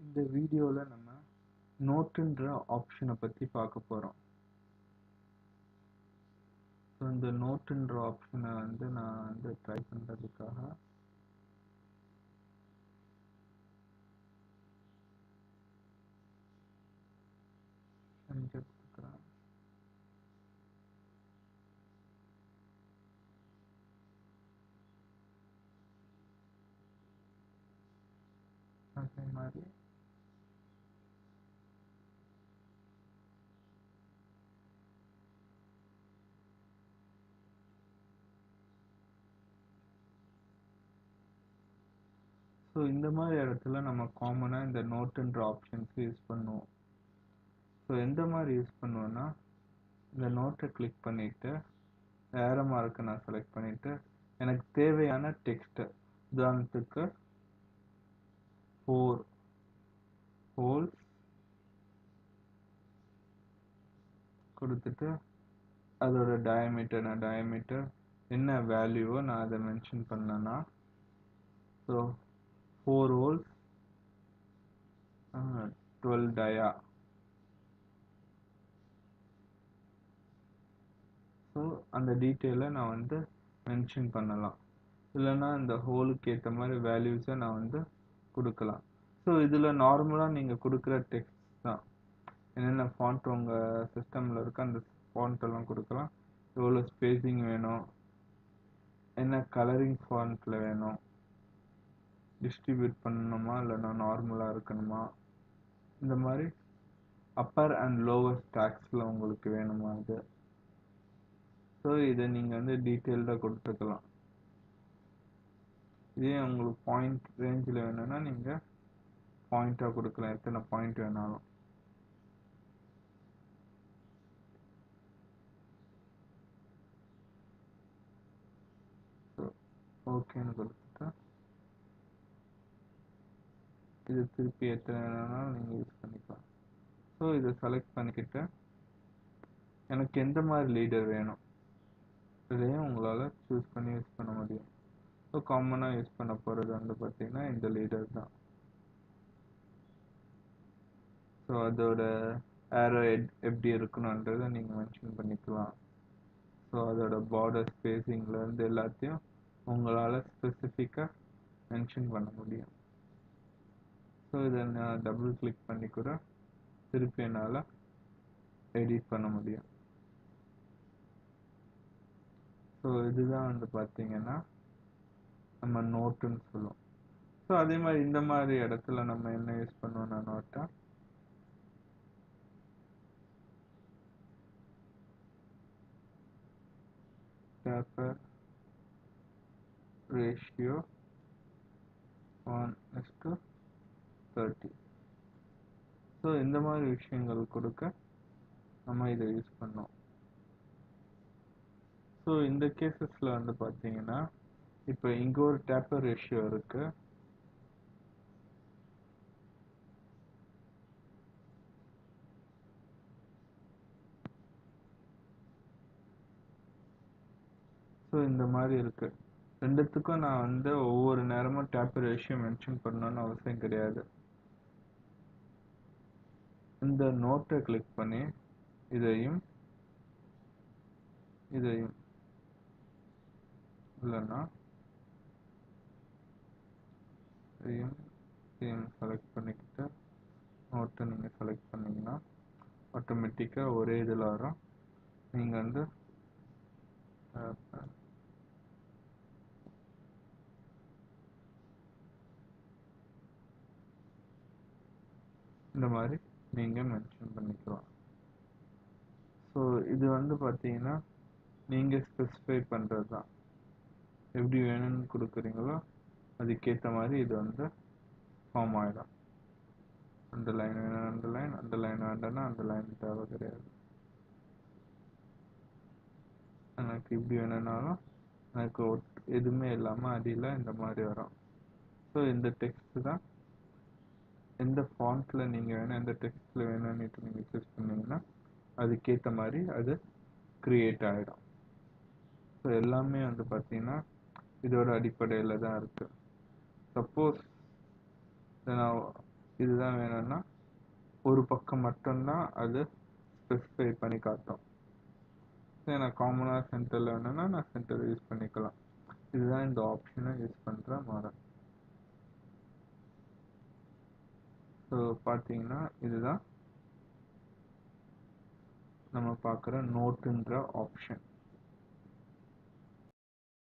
இந்த வீடியோல நம்ம நோட்டுன்ற ஆப்ஷனை பத்தி பார்க்க போறோம். ஸோ இந்த நோட்டுன்ற ஆப்ஷனை நான் ட்ரை பண்றதுக்காக கொடுக்குறேன். அதே மாதிரி ஸோ இந்த மாதிரி இடத்துல நம்ம காமனாக இந்த நோட்டுன்ற ஆப்ஷன்ஸ் யூஸ் பண்ணுவோம். ஸோ எந்த மாதிரி யூஸ் பண்ணுவோன்னா, இந்த நோட்டை கிளிக் பண்ணிட்டு ஏரோ மார்க்கை நான் செலக்ட் பண்ணிட்டு எனக்கு தேவையான டெக்ஸ்ட், உதாரணத்துக்கு 4 ஹோல்ஸ் கொடுத்துட்டு அதோட டயமீட்டர் என்ன வேல்யூவோ நான் அதை மென்ஷன் பண்ணேன்னா, ஸோ 4 ஹோல்ஸ் 12 டயா. ஸோ அந்த டீட்டெயிலை நான் மென்ஷன் பண்ணலாம். இல்லைன்னா இந்த ஹோலுக்கு ஏற்ற மாதிரி வேல்யூஸை நான் கொடுக்கலாம். ஸோ இதில் நார்மலாக நீங்கள் கொடுக்குற டெக்ஸ்ட் தான், என்னென்ன ஃபாண்ட் உங்கள் சிஸ்டமில் இருக்க அந்த ஃபாண்ட் எல்லாம் கொடுக்கலாம். எவ்வளோ ஸ்பேசிங் வேணும், என்ன கலரிங் ஃபாண்ட்டில் வேணும், டிஸ்ட்ரிபியூட் பண்ணணுமா இல்லைன்னா நார்மலாக இருக்கணுமா, இந்த மாதிரி அப்பர் அண்ட் லோவர் ஸ்டாக்ஸில் உங்களுக்கு வேணுமா அது. ஸோ இதை நீங்கள் டீட்டெயில்டாக கொடுத்துக்கலாம். இதே உங்களுக்கு பாயிண்ட் ரேஞ்சில் வேணும்னா நீங்கள் பாயிண்ட்டாக கொடுக்கலாம், எத்தனை பாயிண்ட் வேணாலும். ஸோ ஓகேன்னு கொடுத்துட்டா இது திருப்பி எத்தனை வேணாலும் நீங்கள் யூஸ் பண்ணிக்கலாம். ஸோ இதை செலக்ட் பண்ணிக்கிட்டு எனக்கு எந்த மாதிரி லீடர் வேணும் இதையும் உங்களால் சூஸ் பண்ணி யூஸ் பண்ண முடியும். ஸோ காமனாக யூஸ் பண்ண போகிறது பார்த்தீங்கன்னா இந்த லீடர் தான். ஸோ அதோட ஏரோ எப்படி இருக்கணுன்றதை நீங்கள் மென்ஷன் பண்ணிக்கலாம். ஸோ அதோட பார்டர் ஸ்பேசிங்லேருந்து எல்லாத்தையும் உங்களால் ஸ்பெசிஃபிக்காக மென்ஷன் பண்ண முடியும். ஸோ இதை நான் டபுள் கிளிக் பண்ணி கூட திருப்பி என்னால் எடிட் பண்ண முடியும். ஸோ இதுதான் பார்த்தீங்கன்னா நம்ம நோட்டுன்னு சொல்லுவோம். ஸோ அதே மாதிரி இந்த மாதிரி இடத்துல நம்ம என்ன யூஸ் பண்ணுவோம்னா, நோட்டை டேப்பர் ரேஷியோ 1:30. ஸோ இந்த மாதிரி விஷயங்கள் கொடுக்க நம்ம இதை யூஸ் பண்ணோம். ஸோ இந்த கேசஸில் பார்த்தீங்கன்னா இப்போ இங்கே ஒரு டேப்பர் ரேஷியோ இருக்கு. ஸோ இந்த மாதிரி இருக்கு. ரெண்டுத்துக்கும் நான் ஒவ்வொரு நேரமும் டேப்பர் ரேஷியோ மென்ஷன் பண்ணணும்னு அவசியம் கிடையாது. இந்த நோட்டை கிளிக் பண்ணி இதையும் இல்லைன்னா இதையும் செலக்ட் பண்ணிக்கிட்டு நோட்டை நீங்கள் செலக்ட் பண்ணிங்கன்னா ஆட்டோமேட்டிக்காக ஒரே இதில் வரும். நீங்கள் இந்த மாதிரி நீங்கள் மென்ஷன் பண்ணிக்கலாம். ஸோ இது பார்த்தீங்கன்னா நீங்கள் ஸ்பெசிஃபை பண்ணுறது தான். எப்படி வேணும்னு கொடுக்குறீங்களோ அதுக்கேற்ற மாதிரி இது ஃபார்ம் ஆகிடும். அந்த லைன் வேணும் அந்த லைன் வேண்டாம்னா அந்த லைன் தேவை கிடையாது. எனக்கு இப்படி வேணும்னாலும் எனக்கு எதுவுமே இல்லாமல் அடியில் இந்த மாதிரி வரும். ஸோ இந்த டெக்ஸ்ட் தான் எந்த ஃபாண்ட்டில் நீங்கள் வேணும், எந்த டெக்ஸ்ட்டில் வேணும்னு நீங்கள் சூஸ் பண்ணிங்கன்னா அதுக்கேற்ற மாதிரி அது க்ரியேட் ஆகிடும். ஸோ எல்லாமே பார்த்தீங்கன்னா இதோட அடிப்படையில் தான் இருக்குது. சப்போஸ் நான் இதுதான் வேணும்னா ஒரு பக்கம் மட்டும்தான் அது ஸ்பெசிஃபை பண்ணி காட்டும். நான் காமனாக சென்டரில் வேணும்னா நான் சென்டர் யூஸ் பண்ணிக்கலாம். இதுதான் இந்த ஆப்ஷனை யூஸ் பண்ணுற முறை. ஸோ பார்த்தீங்கன்னா இதுதான் நம்ம பார்க்குற நோட்டுன்ற ஆப்ஷன்.